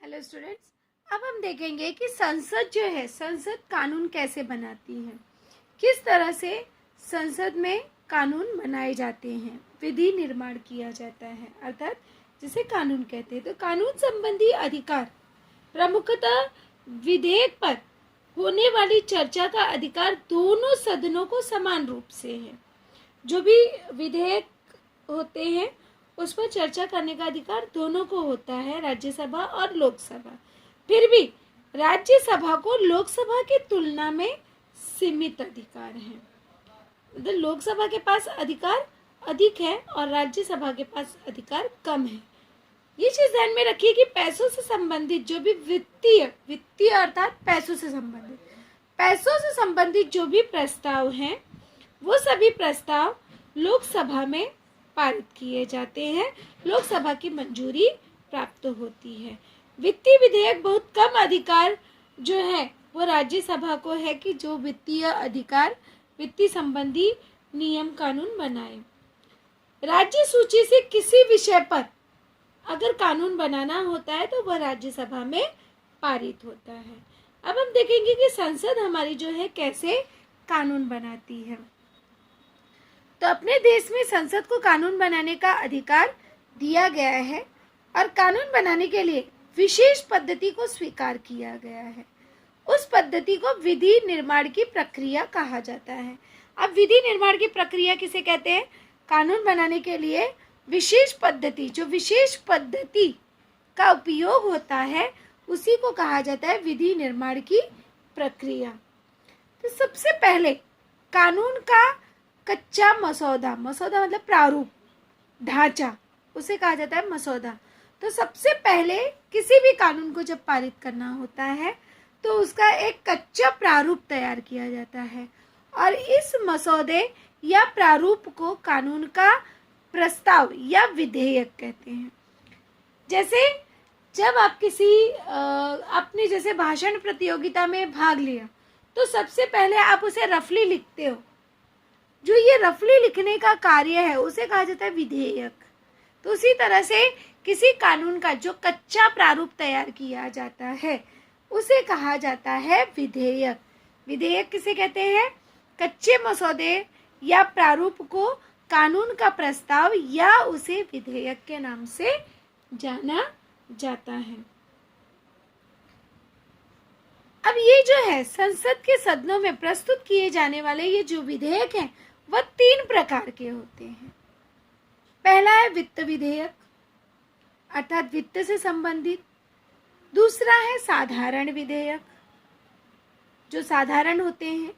Hello students, अब हम देखेंगे कि संसद जो है, संसद कानून कैसे बनाती है, किस तरह से संसद में कानून बनाए जाते हैं, विधि निर्माण किया जाता है, अर्थात जिसे कानून कहते हैं। तो कानून संबंधी अधिकार प्रमुखतः विधेयक पर होने वाली चर्चा का अधिकार दोनों सदनों को समान रूप से है। जो भी विधेयक होते हैं उस पर चर्चा करने का अधिकार दोनों को होता है, राज्यसभा और लोकसभा। फिर भी राज्यसभा को लोकसभा की तुलना में सीमित अधिकार है। मतलब लोकसभा के पास अधिकार अधिक है और राज्यसभा के पास अधिकार कम है। ये चीज ध्यान में रखिए कि पैसों से संबंधित जो भी वित्तीय अर्थात पैसों से संबंधित जो भी प्रस्ताव हैं वो सभी प्रस्ताव लोकसभा में पारित किए जाते हैं, लोकसभा की मंजूरी प्राप्त होती है। वित्तीय विधेयक बहुत कम अधिकार जो है वो राज्यसभा को है कि जो वित्तीय संबंधी नियम कानून बनाए। राज्य सूची से किसी विषय पर अगर कानून बनाना होता है तो वह राज्यसभा में पारित होता है। अब हम देखेंगे कि संसद हमारी जो है कैसे कानून बनाती है। तो अपने देश में संसद को कानून बनाने का अधिकार दिया गया है और कानून बनाने के लिए विशेष पद्धति को स्वीकार किया गया है। उस पद्धति को विधि निर्माण की प्रक्रिया कहा जाता है। अब विधि निर्माण की प्रक्रिया किसे कहते हैं? कानून बनाने के लिए विशेष पद्धति का उपयोग होता है, उसी को कहा जाता है विधि निर्माण की प्रक्रिया। तो सबसे पहले कानून का कच्चा मसौदा मतलब प्रारूप, ढांचा, उसे कहा जाता है मसौदा। तो सबसे पहले किसी भी कानून को जब पारित करना होता है तो उसका एक कच्चा प्रारूप तैयार किया जाता है और इस मसौदे या प्रारूप को कानून का प्रस्ताव या विधेयक कहते हैं। जैसे जब आप अपनी जैसे भाषण प्रतियोगिता में भाग लिया तो सबसे पहले आप उसे रफली लिखते हो। जो ये रफली लिखने का कार्य है उसे कहा जाता है विधेयक। तो उसी तरह से किसी कानून का जो कच्चा प्रारूप तैयार किया जाता है उसे कहा जाता है विधेयक। विधेयक किसे कहते हैं? कच्चे मसौदे या प्रारूप को कानून का प्रस्ताव या उसे विधेयक के नाम से जाना जाता है। अब ये जो है संसद के सदनों में प्रस्तुत किए जाने वाले ये जो विधेयक हैं वह 3 प्रकार के होते हैं। पहला है वित्त विधेयक अर्थात वित्त से संबंधित। दूसरा है साधारण विधेयक जो साधारण होते हैं,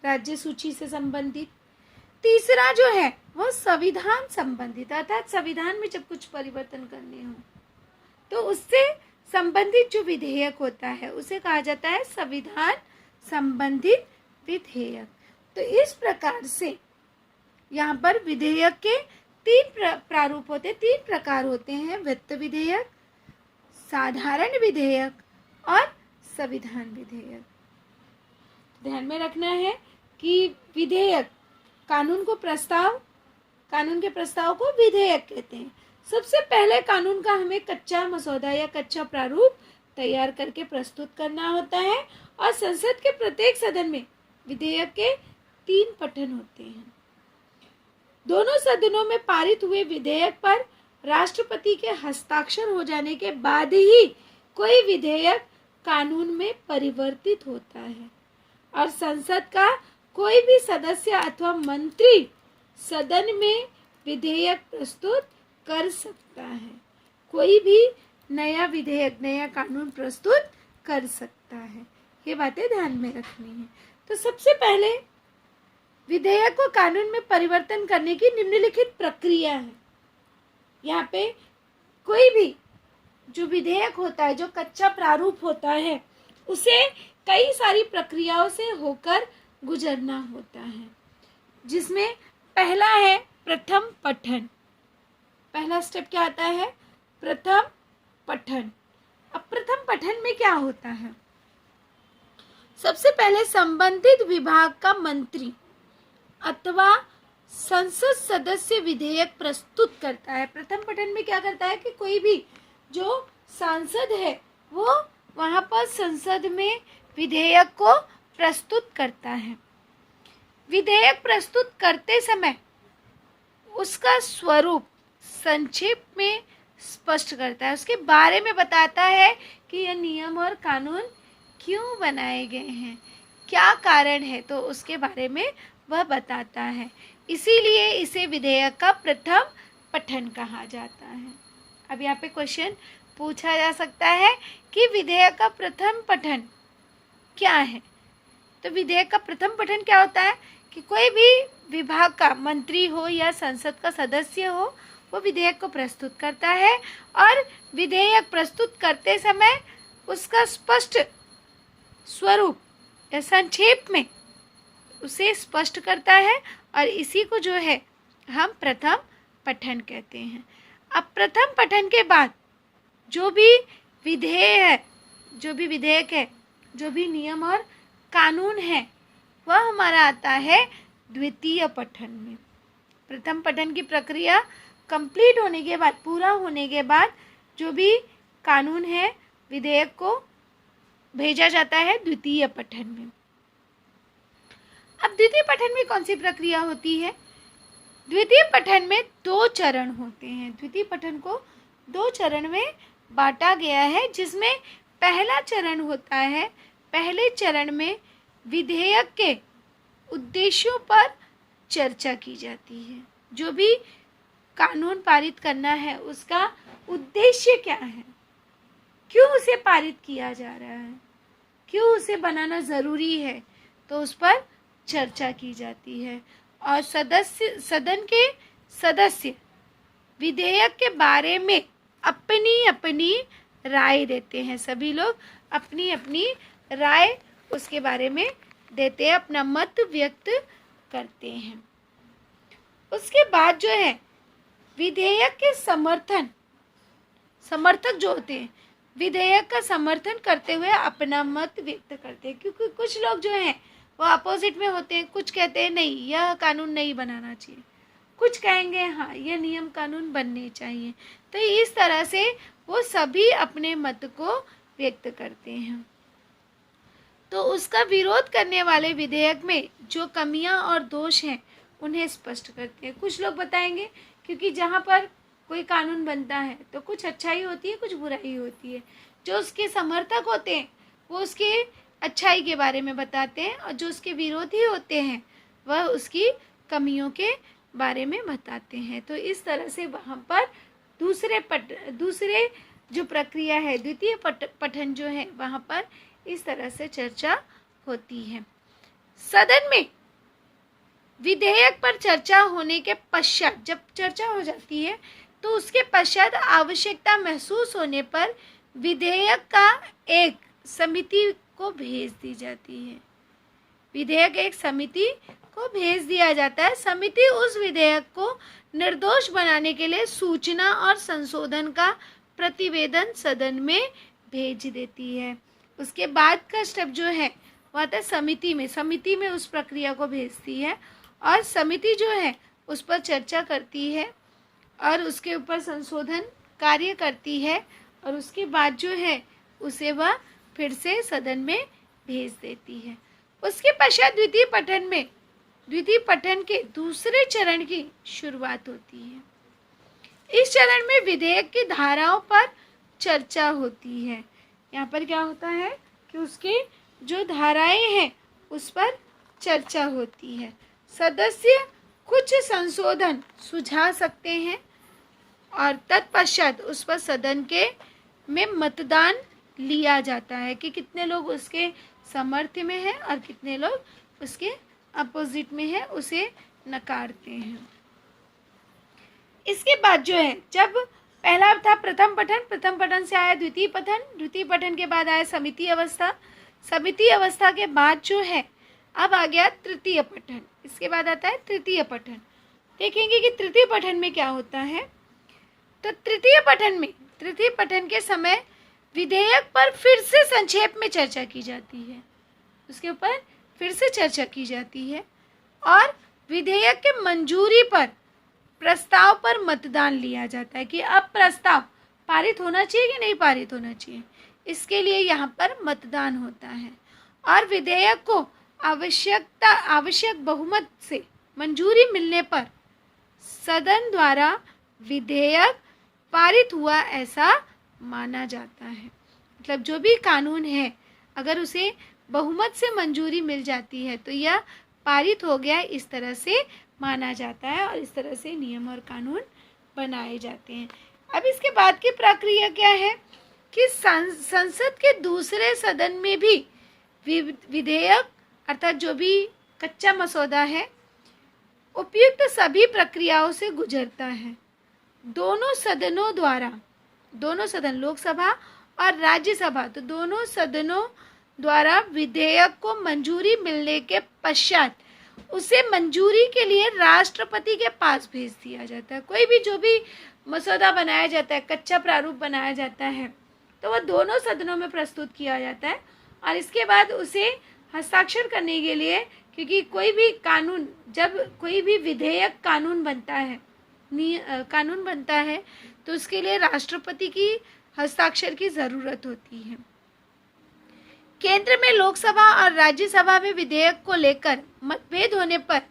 राज्य सूची से संबंधित। तीसरा जो है वह संविधान संबंधित अर्थात संविधान में जब कुछ परिवर्तन करने हो तो उससे संबंधित जो विधेयक होता है उसे कहा जाता है संविधान संबंधित विधेयक। तो इस प्रकार से यहाँ पर विधेयक के 3 प्रारूप होते, 3 प्रकार होते हैं, वित्त विधेयक, साधारण विधेयक और संविधान विधेयक। ध्यान में रखना है कि विधेयक कानून के प्रस्ताव को विधेयक कहते हैं। सबसे पहले कानून का हमें कच्चा मसौदा या कच्चा प्रारूप तैयार करके प्रस्तुत करना होता है और संसद के प्रत्येक सदन में विधेयक के 3 पठन होते हैं। दोनों सदनों में पारित हुए विधेयक पर राष्ट्रपति के हस्ताक्षर हो जाने के बाद ही कोई विधेयक कानून में परिवर्तित होता है और संसद का कोई भी सदस्य अथवा मंत्री सदन में विधेयक प्रस्तुत कर सकता है। कोई भी नया कानून प्रस्तुत कर सकता है। ये बातें ध्यान में रखनी है। तो सबसे पहले विधेयक को कानून में परिवर्तन करने की निम्नलिखित प्रक्रिया है। यहाँ पे कोई भी जो विधेयक होता है, जो कच्चा प्रारूप होता है, उसे कई सारी प्रक्रियाओं से होकर गुजरना होता है, जिसमें पहला है प्रथम पठन। पहला स्टेप क्या आता है? प्रथम पठन। अब प्रथम पठन में क्या होता है? सबसे पहले संबंधित विभाग का मंत्री अथवा संसद सदस्य विधेयक प्रस्तुत करता है। प्रथम पठन में क्या करता है कि कोई भी जो सांसद है वो वहाँ पर संसद में विधेयक को प्रस्तुत करता है। विधेयक प्रस्तुत करते समय उसका स्वरूप संक्षेप में स्पष्ट करता है, उसके बारे में बताता है कि यह नियम और कानून क्यों बनाए गए हैं, क्या कारण है, तो उसके बारे में वह बताता है। इसीलिए इसे विधेयक का प्रथम पठन कहा जाता है। अब यहाँ पे क्वेश्चन पूछा जा सकता है कि विधेयक का प्रथम पठन क्या है। तो विधेयक का प्रथम पठन क्या होता है कि कोई भी विभाग का मंत्री हो या संसद का सदस्य हो, वो विधेयक को प्रस्तुत करता है और विधेयक प्रस्तुत करते समय उसका स्पष्ट स्वरूप या संक्षेप में उसे स्पष्ट करता है और इसी को जो है हम प्रथम पठन कहते हैं। अब प्रथम पठन के बाद जो भी विधेयक है, जो भी नियम और कानून है, वह हमारा आता है द्वितीय पठन में। प्रथम पठन की प्रक्रिया कंप्लीट होने के बाद, पूरा होने के बाद जो भी कानून है, विधेयक को भेजा जाता है द्वितीय पठन में। अब द्वितीय पठन में कौन सी प्रक्रिया होती है? द्वितीय पठन में 2 चरण होते हैं। द्वितीय पठन को 2 चरण में बांटा गया है, जिसमें पहला चरण होता है, पहले चरण में विधेयक के उद्देश्यों पर चर्चा की जाती है। जो भी कानून पारित करना है उसका उद्देश्य क्या है, क्यों उसे पारित किया जा रहा है, क्यों उसे बनाना ज़रूरी है, तो उस पर चर्चा की जाती है। और सदन के सदस्य विधेयक के बारे में अपनी अपनी राय देते हैं। सभी लोग अपनी अपनी राय उसके बारे में देते हैं, अपना मत व्यक्त करते हैं। उसके बाद जो है विधेयक के समर्थक जो होते हैं, विधेयक का समर्थन करते हुए अपना मत व्यक्त करते हैं। क्योंकि कुछ लोग जो हैं वो अपोजिट में होते हैं, कुछ कहते हैं नहीं, यह कानून नहीं बनाना चाहिए, कुछ कहेंगे हाँ यह नियम कानून बनने चाहिए। तो इस तरह से वो सभी अपने मत को व्यक्त करते हैं। तो उसका विरोध करने वाले विधेयक में जो कमियां और दोष हैं उन्हें स्पष्ट करते हैं। कुछ लोग बताएंगे क्योंकि जहाँ पर कोई कानून बनता है तो कुछ अच्छाई होती है, कुछ बुराई होती है। जो उसके समर्थक होते हैं वो उसके अच्छाई के बारे में बताते हैं और जो उसके विरोधी होते हैं वह उसकी कमियों के बारे में बताते हैं। तो इस तरह से वहाँ पर दूसरे जो प्रक्रिया है, द्वितीय पठन जो है, वहाँ पर इस तरह से चर्चा होती है। सदन में विधेयक पर चर्चा होने के पश्चात, जब चर्चा हो जाती है तो उसके पश्चात आवश्यकता महसूस होने पर विधेयक का एक समिति को भेज दी जाती है। विधेयक एक समिति को भेज दिया जाता है। समिति उस विधेयक को निर्दोष बनाने के लिए सूचना और संशोधन का प्रतिवेदन सदन में भेज देती है। उसके बाद का स्टेप जो है वो आता है समिति में उस प्रक्रिया को भेजती है और समिति जो है उस पर चर्चा करती है और उसके ऊपर संशोधन कार्य करती है और उसके बाद जो है उसे वह फिर से सदन में भेज देती है। उसके पश्चात द्वितीय पठन के दूसरे चरण की शुरुआत होती है। इस चरण में विधेयक की धाराओं पर चर्चा होती है। यहाँ पर क्या होता है कि उसकी जो धाराएं हैं उस पर चर्चा होती है। सदस्य कुछ संशोधन सुझा सकते हैं और तत्पश्चात उस पर सदन में मतदान लिया जाता है कि कितने लोग उसके समर्थन में हैं और कितने लोग उसके अपोजिट में हैं, उसे नकारते हैं। इसके बाद जो है, जब पहला था प्रथम पठन से आया द्वितीय पठन के बाद आया समिति अवस्था के बाद जो है अब आ गया तृतीय पठन। इसके बाद आता है तृतीय पठन। देखेंगे कि तृतीय पठन में क्या होता है। तो तृतीय पठन के समय विधेयक पर फिर से संक्षेप में चर्चा की जाती है, उसके ऊपर फिर से चर्चा की जाती है और विधेयक के मंजूरी पर प्रस्ताव पर मतदान लिया जाता है कि अब प्रस्ताव पारित होना चाहिए कि नहीं पारित होना चाहिए। इसके लिए यहाँ पर मतदान होता है और विधेयक को आवश्यक बहुमत से मंजूरी मिलने पर सदन द्वारा विधेयक पारित हुआ ऐसा माना जाता है। मतलब जो भी कानून है अगर उसे बहुमत से मंजूरी मिल जाती है तो यह पारित हो गया, इस तरह से माना जाता है और इस तरह से नियम और कानून बनाए जाते हैं। अब इसके बाद की प्रक्रिया क्या है कि संसद के दूसरे सदन में भी विधेयक अर्थात जो भी कच्चा मसौदा है उपयुक्त सभी प्रक्रियाओं से गुजरता है। दोनों सदन लोकसभा और राज्यसभा, तो दोनों सदनों द्वारा विधेयक को मंजूरी मिलने के पश्चात उसे मंजूरी के लिए राष्ट्रपति के पास भेज दिया जाता है। कोई भी जो भी मसौदा बनाया जाता है, कच्चा प्रारूप बनाया जाता है, तो वह दोनों सदनों में प्रस्तुत किया जाता है और इसके बाद उसे हस्ताक्षर करने के लिए, क्योंकि कोई भी कानून, जब कोई भी विधेयक कानून बनता है तो उसके लिए राष्ट्रपति की हस्ताक्षर की ज़रूरत होती है। केंद्र में लोकसभा और राज्यसभा में विधेयक को लेकर मतभेद होने पर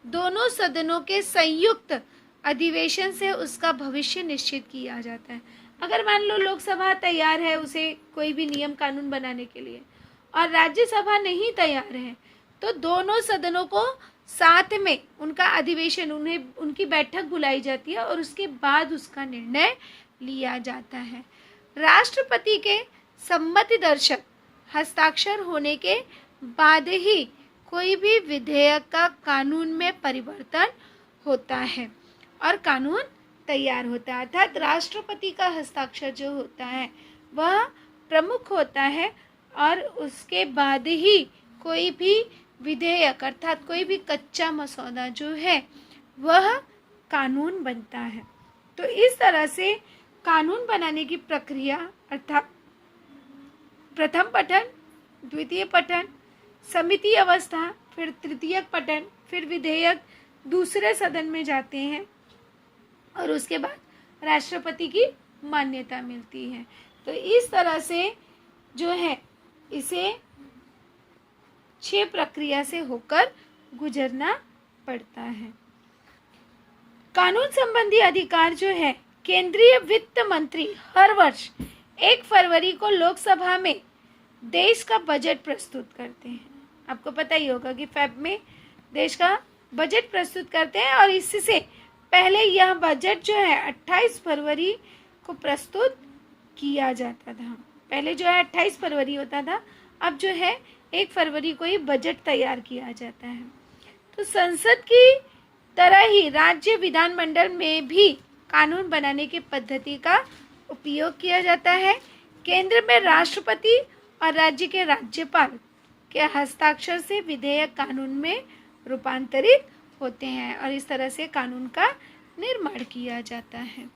दोनों सदनों के संयुक्त अधिवेशन से उसका भविष्य निश्चित किया जाता है। अगर मान लो लोकसभा तैयार है उसे कोई भी नियम कानून बनाने के लिए और राज्यसभा नहीं तैयार है, तो दोनों सदनों को साथ में उनका अधिवेशन, उनकी बैठक बुलाई जाती है और उसके बाद उसका निर्णय लिया जाता है। राष्ट्रपति के सम्मतिदर्शक हस्ताक्षर होने के बाद ही कोई भी विधेयक का कानून में परिवर्तन होता है और कानून तैयार होता है। अर्थात राष्ट्रपति का हस्ताक्षर जो होता है वह प्रमुख होता है और उसके बाद ही कोई भी विधेयक अर्थात कोई भी कच्चा मसौदा जो है वह कानून बनता है। तो इस तरह से कानून बनाने की प्रक्रिया अर्थात प्रथम पठन, द्वितीय पठन, समिति अवस्था, फिर तृतीयक पठन, फिर विधेयक दूसरे सदन में जाते हैं और उसके बाद राष्ट्रपति की मान्यता मिलती है। तो इस तरह से जो है इसे 6 प्रक्रिया से होकर गुजरना पड़ता है। कानून संबंधी अधिकार जो है, केंद्रीय वित्त मंत्री हर वर्ष 1 फरवरी को लोकसभा में देश का बजट प्रस्तुत करते हैं। आपको पता ही होगा कि फेब में देश का बजट प्रस्तुत करते हैं और इससे पहले यह बजट जो है 28 फरवरी को प्रस्तुत किया जाता था। पहले जो है 28 फरवरी होता था, अब जो है 1 फरवरी को ही बजट तैयार किया जाता है। तो संसद की तरह ही राज्य विधानमंडल में भी कानून बनाने की पद्धति का उपयोग किया जाता है। केंद्र में राष्ट्रपति और राज्य के राज्यपाल के हस्ताक्षर से विधेयक कानून में रूपांतरित होते हैं और इस तरह से कानून का निर्माण किया जाता है।